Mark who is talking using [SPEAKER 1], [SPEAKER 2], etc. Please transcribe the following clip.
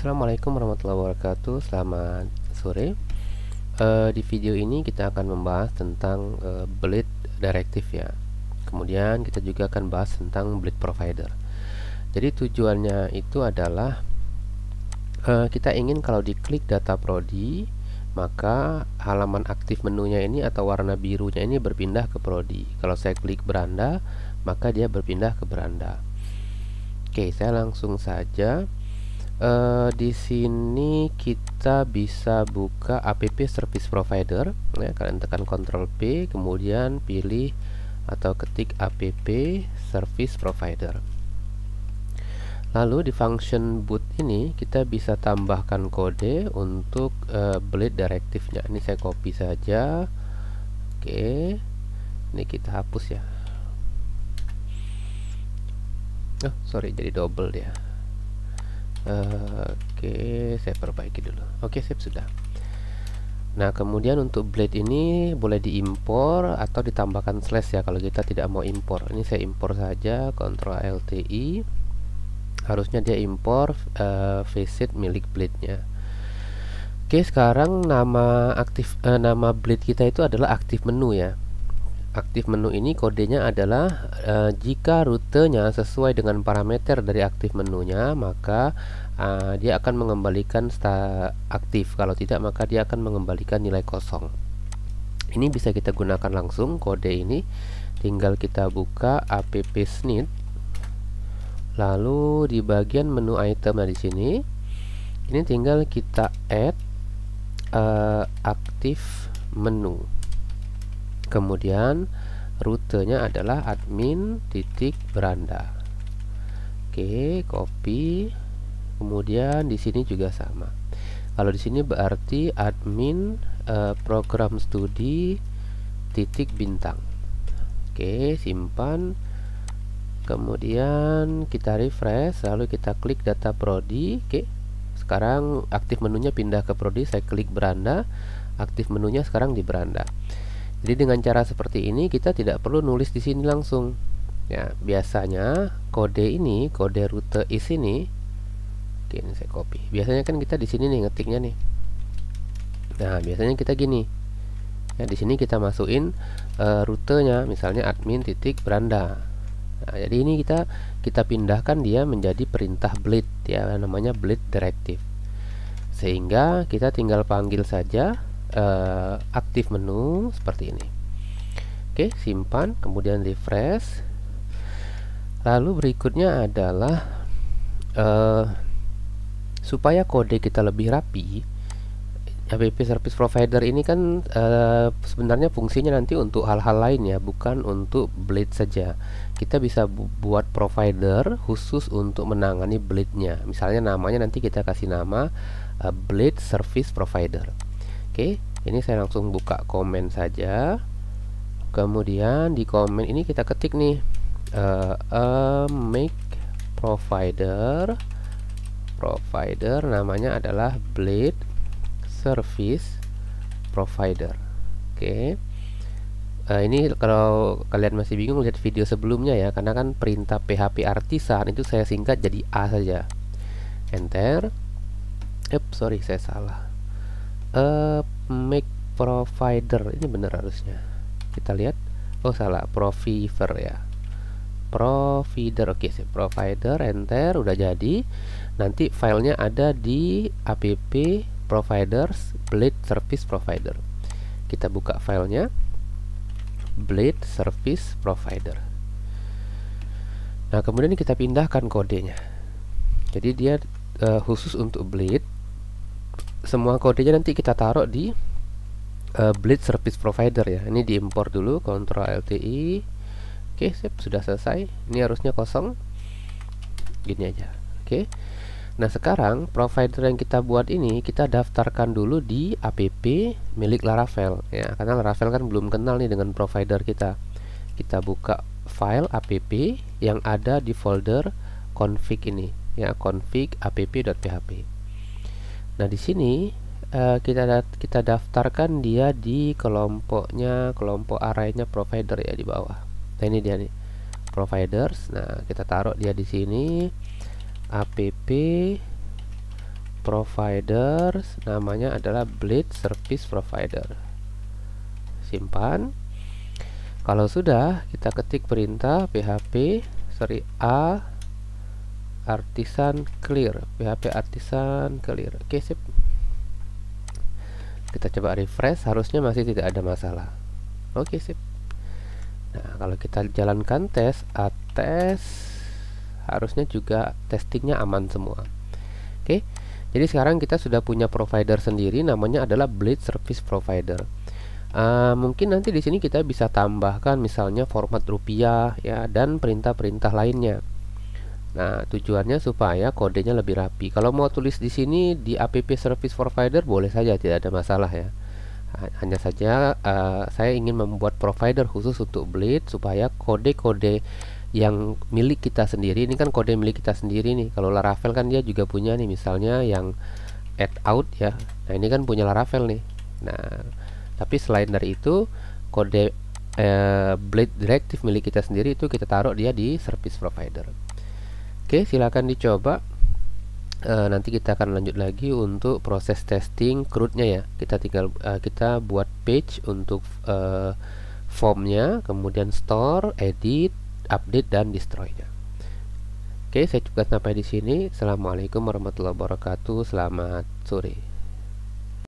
[SPEAKER 1] Assalamualaikum warahmatullahi wabarakatuh. Selamat sore. Di video ini kita akan membahas tentang bleed directive ya. Kemudian kita juga akan bahas tentang bleed provider. Jadi tujuannya itu adalah kita ingin kalau diklik data prodi, maka halaman aktif menunya ini atau warna birunya ini berpindah ke prodi. Kalau saya klik beranda, maka dia berpindah ke beranda. Oke, saya langsung saja. Di sini kita bisa buka app service provider ya, kalian tekan Ctrl P kemudian pilih atau ketik app service provider. Lalu di function boot ini kita bisa tambahkan kode untuk bleed directive-nya. Ini saya copy saja. Oke, ini kita hapus ya. Oh sorry, jadi double dia. Oke, saya perbaiki dulu. Oke, sip, sudah. Nah, kemudian untuk blade ini boleh diimpor atau ditambahkan slash ya kalau kita tidak mau impor. Ini saya impor saja, Ctrl LTI. Harusnya dia impor facet milik blade-nya. Oke, sekarang nama blade kita itu adalah aktif menu ya. Aktif menu ini kodenya adalah jika rutenya sesuai dengan parameter dari aktif menunya, maka dia akan mengembalikan aktif. Kalau tidak, maka dia akan mengembalikan nilai kosong. Ini bisa kita gunakan langsung kode ini. Tinggal kita buka app snit. Lalu di bagian menu item di sini, ini tinggal kita add aktif menu. Kemudian rutenya adalah admin titik beranda. Oke, copy. Kemudian di sini juga sama. Kalau di sini berarti admin program studi titik bintang. Oke, simpan. Kemudian kita refresh, lalu kita klik data prodi. Oke, sekarang aktif menunya pindah ke prodi. Saya klik beranda, aktif menunya sekarang di beranda. Jadi dengan cara seperti ini kita tidak perlu nulis di sini langsung. Ya, biasanya kode ini, kode rute is ini. Oke, ini saya copy. Biasanya kan kita di sini nih ngetiknya nih. Nah, biasanya kita gini. Ya, di sini kita masukin rutenya, misalnya admin titik beranda. Nah, jadi ini kita pindahkan dia menjadi perintah bleed ya, namanya bleed directive. Sehingga kita tinggal panggil saja aktif menu seperti ini. Oke, simpan, kemudian refresh. Lalu berikutnya adalah supaya kode kita lebih rapi, app service provider ini kan sebenarnya fungsinya nanti untuk hal-hal lain ya, bukan untuk bleed saja. Kita bisa buat provider khusus untuk menangani bleednya. Misalnya namanya nanti kita kasih nama bleed service provider. Oke, ini saya langsung buka komen saja. Kemudian di komen ini kita ketik nih make provider namanya adalah bleed service provider. Oke, ini kalau kalian masih bingung lihat video sebelumnya ya, karena kan perintah PHP artisan itu saya singkat jadi A saja. Enter. Sorry, saya salah. Make provider ini benar harusnya. Kita lihat. Oh salah, provider ya. Provider. Oke, provider, enter, udah jadi. Nanti filenya ada di app providers bleed service provider. Kita buka filenya bleed service provider. Nah, kemudian kita pindahkan kodenya. Jadi dia khusus untuk bleed. Semua kodenya nanti kita taruh di bleed service provider ya. Ini diimpor dulu, Ctrl LTI. Oke, sip, sudah selesai. Ini harusnya kosong. Gini aja. Oke. Nah, sekarang provider yang kita buat ini kita daftarkan dulu di app milik Laravel ya, karena Laravel kan belum kenal nih dengan provider kita. Kita buka file app yang ada di folder config ini ya, config app.php. Nah, di sini kita daftarkan dia di kelompok arraynya provider ya di bawah. Nah, ini dia nih providers. Nah, kita taruh dia di sini app provider, namanya adalah Blade Service Provider. Simpan. Kalau sudah, kita ketik perintah php a artisan clear, php artisan clear. Oke, sip. Kita coba refresh, harusnya masih tidak ada masalah. Oke, sip. Nah, kalau kita jalankan tes tes, harusnya juga testingnya aman semua. Oke, jadi sekarang kita sudah punya provider sendiri, namanya adalah Blade Service Provider. Mungkin nanti di sini kita bisa tambahkan misalnya format rupiah ya, dan perintah-perintah lainnya. Nah, tujuannya supaya kodenya lebih rapi. Kalau mau tulis di sini di app service provider boleh saja, tidak ada masalah ya. Hanya saja saya ingin membuat provider khusus untuk Blade supaya kode-kode yang milik kita sendiri, ini kan kode milik kita sendiri nih. Kalau Laravel kan dia juga punya nih, misalnya yang add out ya. Nah, ini kan punya Laravel nih. Nah, tapi selain dari itu, kode Blade directive milik kita sendiri itu kita taruh dia di service provider. Oke, silakan dicoba. Nanti kita akan lanjut lagi untuk proses testing CRUD-nya ya. Kita tinggal kita buat page untuk formnya, kemudian store, edit, update, dan destroy-nya. Oke, saya cukup sampai di sini. Assalamualaikum warahmatullahi wabarakatuh. Selamat sore.